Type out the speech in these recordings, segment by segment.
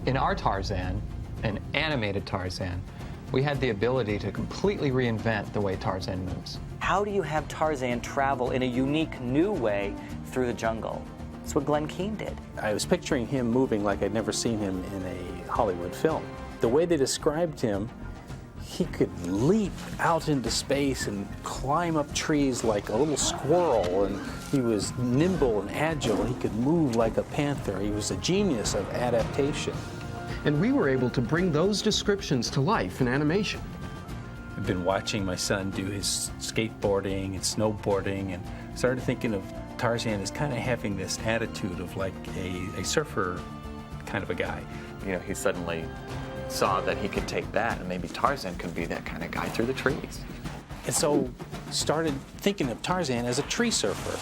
In our Tarzan, an animated Tarzan, we had the ability to completely reinvent the way Tarzan moves. How do you have Tarzan travel in a unique, new way through the jungle? That's what Glenn Keane did. I was picturing him moving like I'd never seen him in a Hollywood film. The way they described him, he could leap out into space and climb up trees like a little squirrel, and he was nimble and agile. He could move like a panther. He was a genius of adaptation. And we were able to bring those descriptions to life in animation. I've been watching my son do his skateboarding and snowboarding, and started thinking of Tarzan as kind of having this attitude of like a surfer kind of a guy. You know, he suddenly saw that he could take that, and maybe Tarzan could be that kind of guy through the trees. And so started thinking of Tarzan as a tree surfer,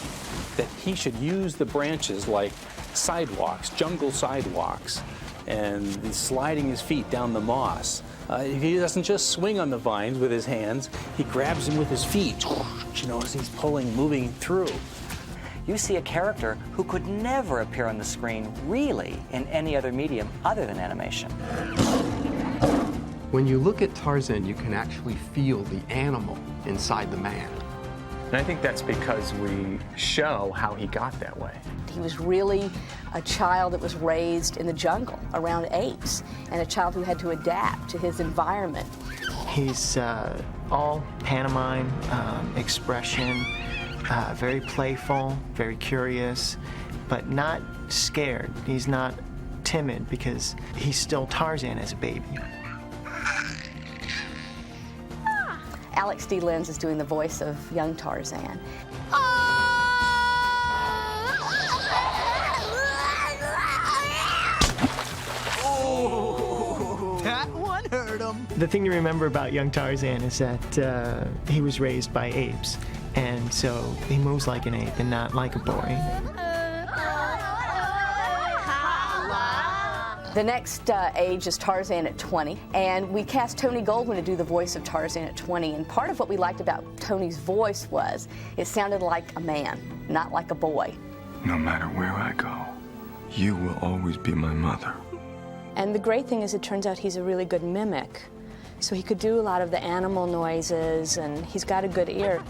that he should use the branches like sidewalks, jungle sidewalks, and he's sliding his feet down the moss. He doesn't just swing on the vines with his hands, he grabs them with his feet, you know, as he's pulling, moving through. You see a character who could never appear on the screen, really, in any other medium other than animation. When you look at Tarzan, you can actually feel the animal inside the man. And I think that's because we show how he got that way. He was really a child that was raised in the jungle around apes, and a child who had to adapt to his environment. He's all pantomime, expression, very playful, very curious, but not scared. He's not timid because he's still Tarzan as a baby. Alex D. Lenz is doing the voice of young Tarzan. That one hurt him. The thing to remember about young Tarzan is that he was raised by apes, and so he moves like an ape and not like a boy. The next age is Tarzan at 20, and we cast Tony Goldwyn to do the voice of Tarzan at 20, and part of what we liked about Tony's voice was it sounded like a man, not like a boy. No matter where I go, you will always be my mother. And the great thing is it turns out he's a really good mimic, so he could do a lot of the animal noises, and he's got a good ear.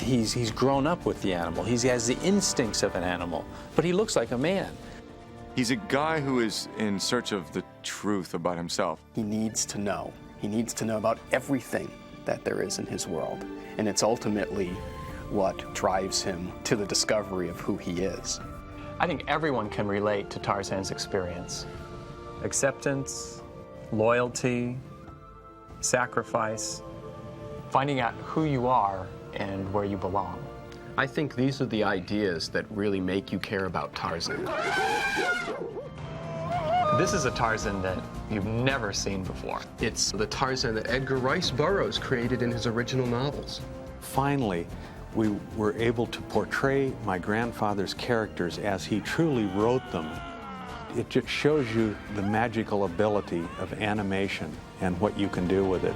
He's grown up with the animal. He has the instincts of an animal, but he looks like a man. He's a guy who is in search of the truth about himself. He needs to know. He needs to know about everything that there is in his world. And it's ultimately what drives him to the discovery of who he is. I think everyone can relate to Tarzan's experience. Acceptance, loyalty, sacrifice, finding out who you are and where you belong. I think these are the ideas that really make you care about Tarzan. This is a Tarzan that you've never seen before. It's the Tarzan that Edgar Rice Burroughs created in his original novels. Finally, we were able to portray my grandfather's characters as he truly wrote them. It just shows you the magical ability of animation and what you can do with it.